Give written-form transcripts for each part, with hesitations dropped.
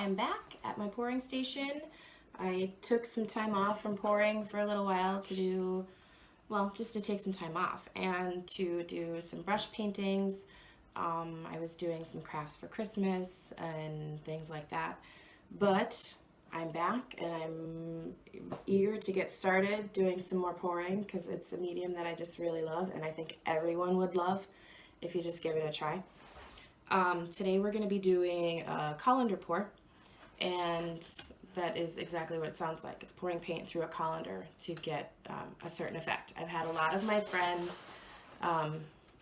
am back at my pouring station. I took some time off from pouring for a little while to do, well, just to take some time off and to do some brush paintings. I was doing some crafts for Christmas and things like that. But I'm back and I'm eager to get started doing some more pouring because it's a medium that I just really love and I think everyone would love if you just give it a try. Today we're going to be doing a colander pour, and that is exactly what it sounds like. It's pouring paint through a colander to get a certain effect. I've had a lot of my friends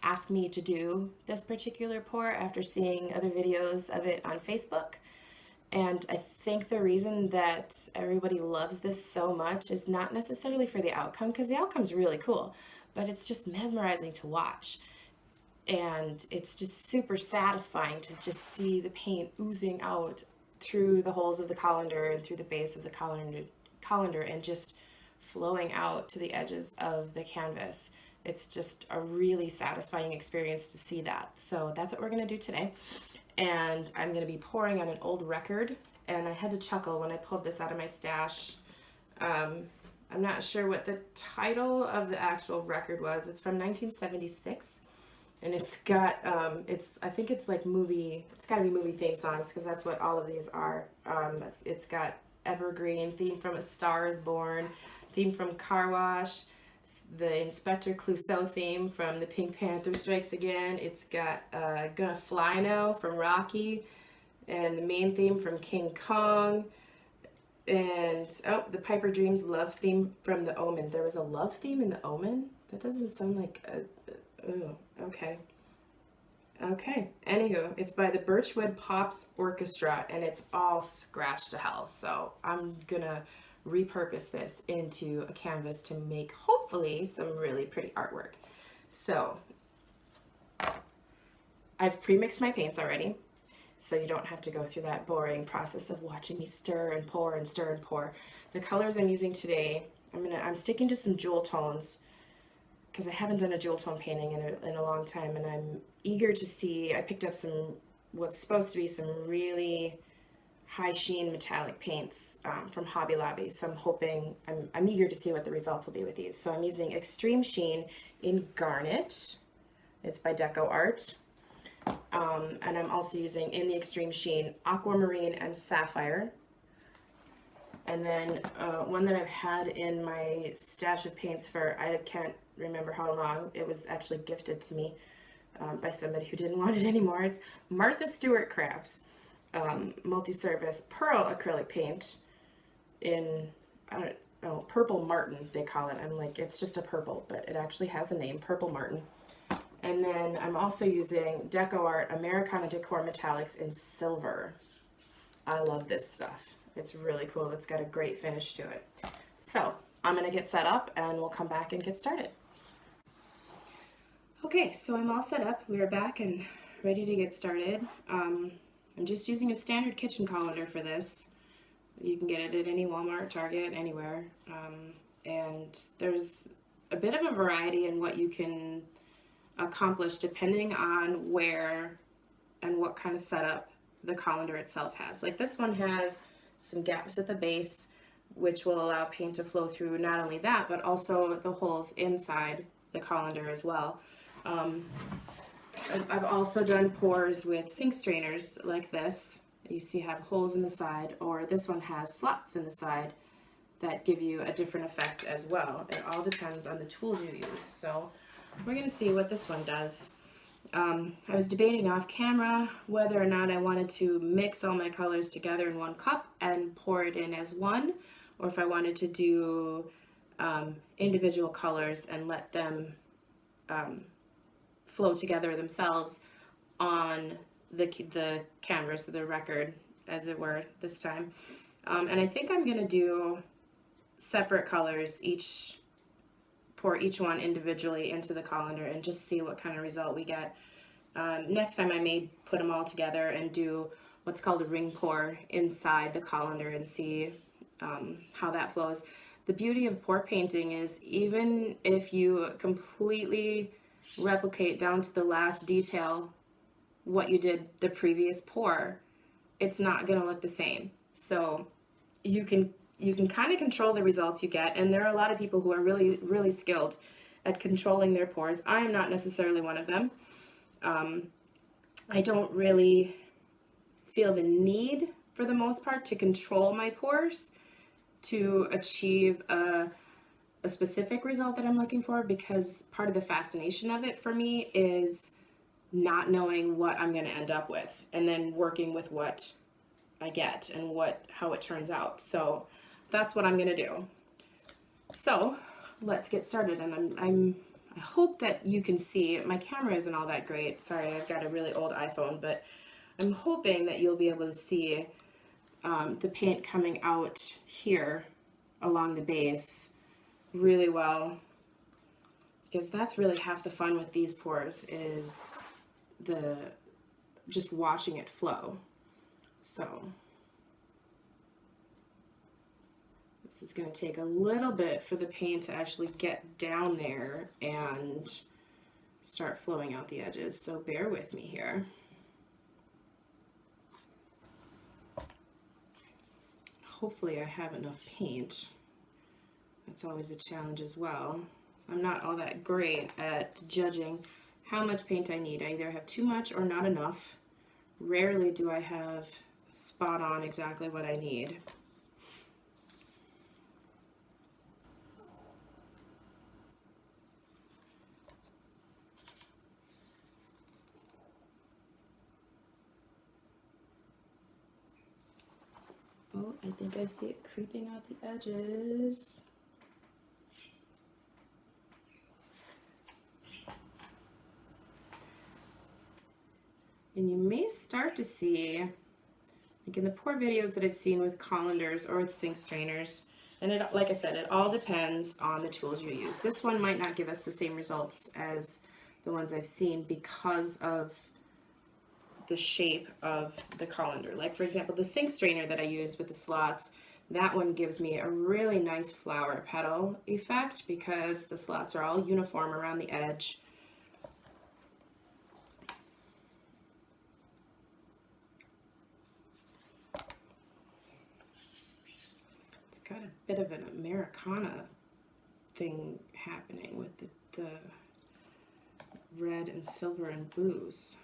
ask me to do this particular pour after seeing other videos of it on Facebook. And I think the reason that everybody loves this so much is not necessarily for the outcome, because the outcome's really cool, but it's just mesmerizing to watch. And it's just super satisfying to just see the paint oozing out through the holes of the colander and through the base of the colander and just flowing out to the edges of the canvas. It's just a really satisfying experience to see that. So that's what we're going to do today. And I'm going to be pouring on an old record. And I had to chuckle when I pulled this out of my stash. I'm not sure what the title of the actual record was. It's from 1976. And it's got, I think it's like it's got to be movie theme songs, because that's what all of these are. It's got Evergreen, theme from A Star is Born, theme from Car Wash, the Inspector Clouseau theme from The Pink Panther Strikes Again. It's got Gonna Fly Now from Rocky, and the main theme from King Kong, and the Piper Dreams love theme from The Omen. There was a love theme in The Omen? That doesn't sound like a... Oh, okay. Anywho, it's by the Birchwood Pops Orchestra, and it's all scratched to hell. So I'm gonna repurpose this into a canvas to make, hopefully, some really pretty artwork. So I've pre-mixed my paints already, so you don't have to go through that boring process of watching me stir and pour and stir and pour. The colors I'm using today, I'm sticking to some jewel tones, because I haven't done a jewel tone painting in a long time, and I'm eager to see. I picked up what's supposed to be some really high sheen metallic paints from Hobby Lobby, so I'm eager to see what the results will be with these. So I'm using Extreme Sheen in Garnet. It's by Deco Art. And I'm also using, in the Extreme Sheen, Aquamarine and Sapphire. And then one that I've had in my stash of paints for, I can't remember how long. It was actually gifted to me by somebody who didn't want it anymore. It's Martha Stewart Crafts multi-service pearl acrylic paint in, I don't know, Purple Martin they call it. I'm like, it's just a purple, but it actually has a name, Purple Martin. And then I'm also using Deco Art Americana Decor Metallics in silver. I love this stuff. It's really cool. It's got a great finish to it. So I'm going to get set up and we'll come back and get started. Okay, so I'm all set up. We are back and ready to get started. I'm just using a standard kitchen colander for this. You can get it at any Walmart, Target, anywhere. And there's a bit of a variety in what you can accomplish depending on where and what kind of setup the colander itself has. Like this one has some gaps at the base, which will allow paint to flow through not only that, but also the holes inside the colander as well. I've also done pours with sink strainers like this. You see have holes in the side, or this one has slots in the side that give you a different effect as well. It all depends on the tools you use. So we're gonna see what this one does. I was debating off camera whether or not I wanted to mix all my colors together in one cup and pour it in as one, or if I wanted to do individual colors and let them flow together themselves on the canvas or the record, as it were, this time. And I think I'm gonna do separate colors, pour each one individually into the colander and just see what kind of result we get. Next time I may put them all together and do what's called a ring pour inside the colander and see how that flows. The beauty of pour painting is even if you completely replicate down to the last detail what you did the previous pour, it's not going to look the same. So you can kind of control the results you get, and there are a lot of people who are really skilled at controlling their pores. I am not necessarily one of them. I don't really feel the need, for the most part, to control my pores to achieve a specific result that I'm looking for, because part of the fascination of it for me is not knowing what I'm going to end up with, and then working with what I get and how it turns out. So that's what I'm going to do. So let's get started. And I hope that you can see, my camera isn't all that great. Sorry, I've got a really old iPhone, but I'm hoping that you'll be able to see the paint coming out here along the base really well, because that's really half the fun with these pours, is just watching it flow. So this is going to take a little bit for the paint to actually get down there and start flowing out the edges, so bear with me here. Hopefully I have enough paint. That's always a challenge as well. I'm not all that great at judging how much paint I need. I either have too much or not enough. Rarely do I have spot on exactly what I need. Oh, I think I see it creeping out the edges. And you may start to see, like in the pour videos that I've seen with colanders or with sink strainers, and it, like I said, it all depends on the tools you use. This one might not give us the same results as the ones I've seen because of the shape of the colander. Like for example, the sink strainer that I use with the slots, that one gives me a really nice flower petal effect because the slots are all uniform around the edge. It's got a bit of an Americana thing happening with the red and silver and blues,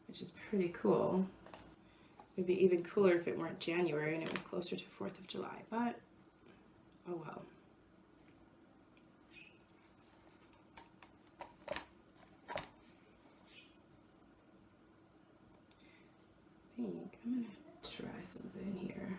which is pretty cool. It'd be even cooler if it weren't January and it was closer to 4th of July, but oh well. I think I'm gonna try something here.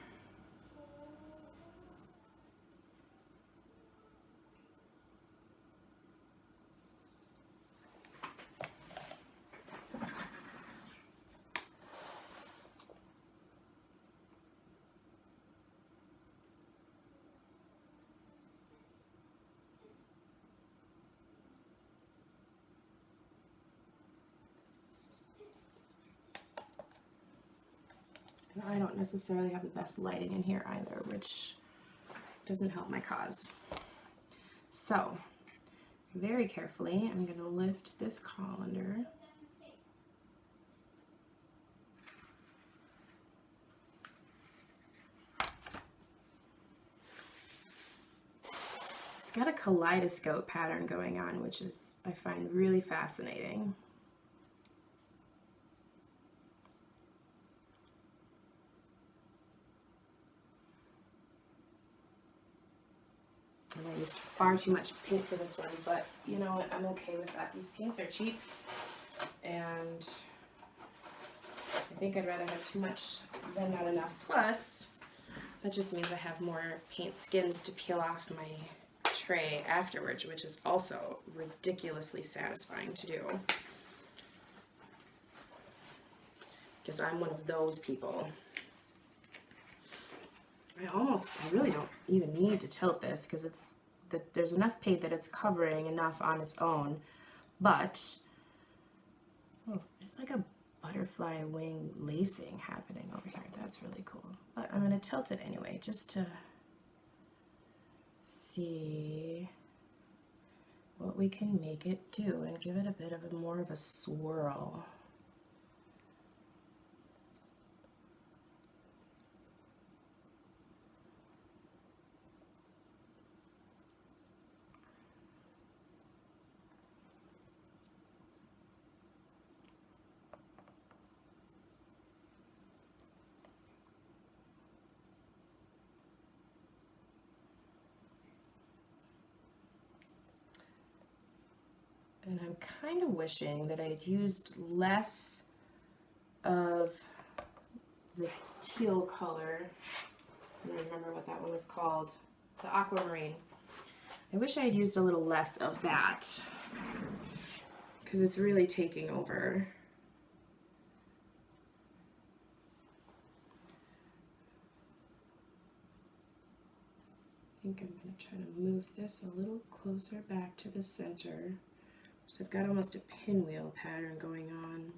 I don't necessarily have the best lighting in here either, which doesn't help my cause. So, very carefully, I'm going to lift this colander. It's got a kaleidoscope pattern going on, which is, I find, really fascinating. And I used far too much paint for this one, but you know what, I'm okay with that. These paints are cheap, and I think I'd rather have too much than not enough. Plus, that just means I have more paint skins to peel off my tray afterwards, which is also ridiculously satisfying to do. Because I'm one of those people. I really don't even need to tilt this because there's enough paint that it's covering enough on its own, but oh, there's like a butterfly wing lacing happening over here. That's really cool. But I'm going to tilt it anyway just to see what we can make it do and give it a bit of more of a swirl. And I'm kind of wishing that I had used less of the teal color. I don't remember what that one was called. The aquamarine. I wish I had used a little less of that because it's really taking over. I think I'm going to try to move this a little closer back to the center. So I've got almost a pinwheel pattern going on.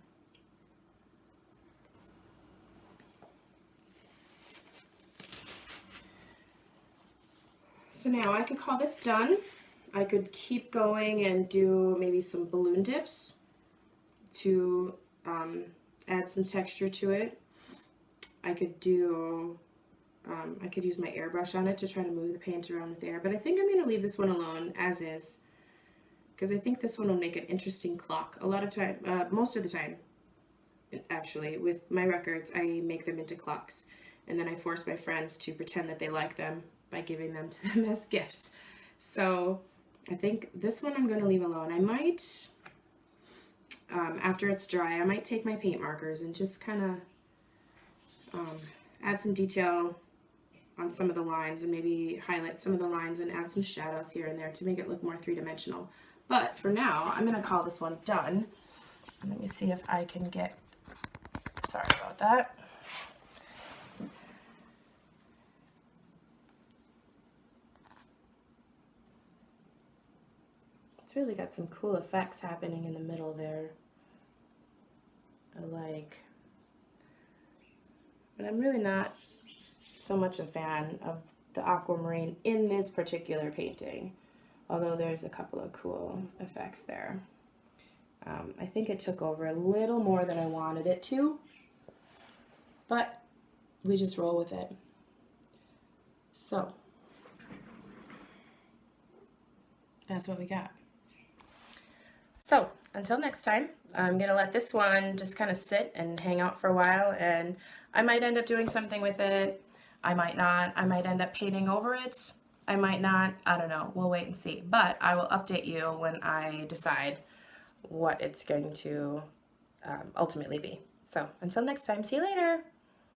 So now I could call this done. I could keep going and do maybe some balloon dips to add some texture to it. I could do, I could use my airbrush on it to try to move the paint around with air, but I think I'm going to leave this one alone as is, because I think this one will make an interesting clock. A lot of time, most of the time, actually, with my records, I make them into clocks, and then I force my friends to pretend that they like them by giving them to them as gifts. So I think this one I'm going to leave alone. I might, after it's dry, I might take my paint markers and just kind of add some detail on some of the lines and maybe highlight some of the lines and add some shadows here and there to make it look more three-dimensional. But for now, I'm going to call this one done. And let me see if I can get, sorry about that. It's really got some cool effects happening in the middle there. I like, but I'm really not so much a fan of the aquamarine in this particular painting, although there's a couple of cool effects there. I think it took over a little more than I wanted it to, but we just roll with it. So that's what we got. So until next time, I'm going to let this one just kind of sit and hang out for a while, and I might end up doing something with it. I might not. I might end up painting over it. I might not. I don't know. We'll wait and see. But I will update you when I decide what it's going to ultimately be. So until next time, see you later.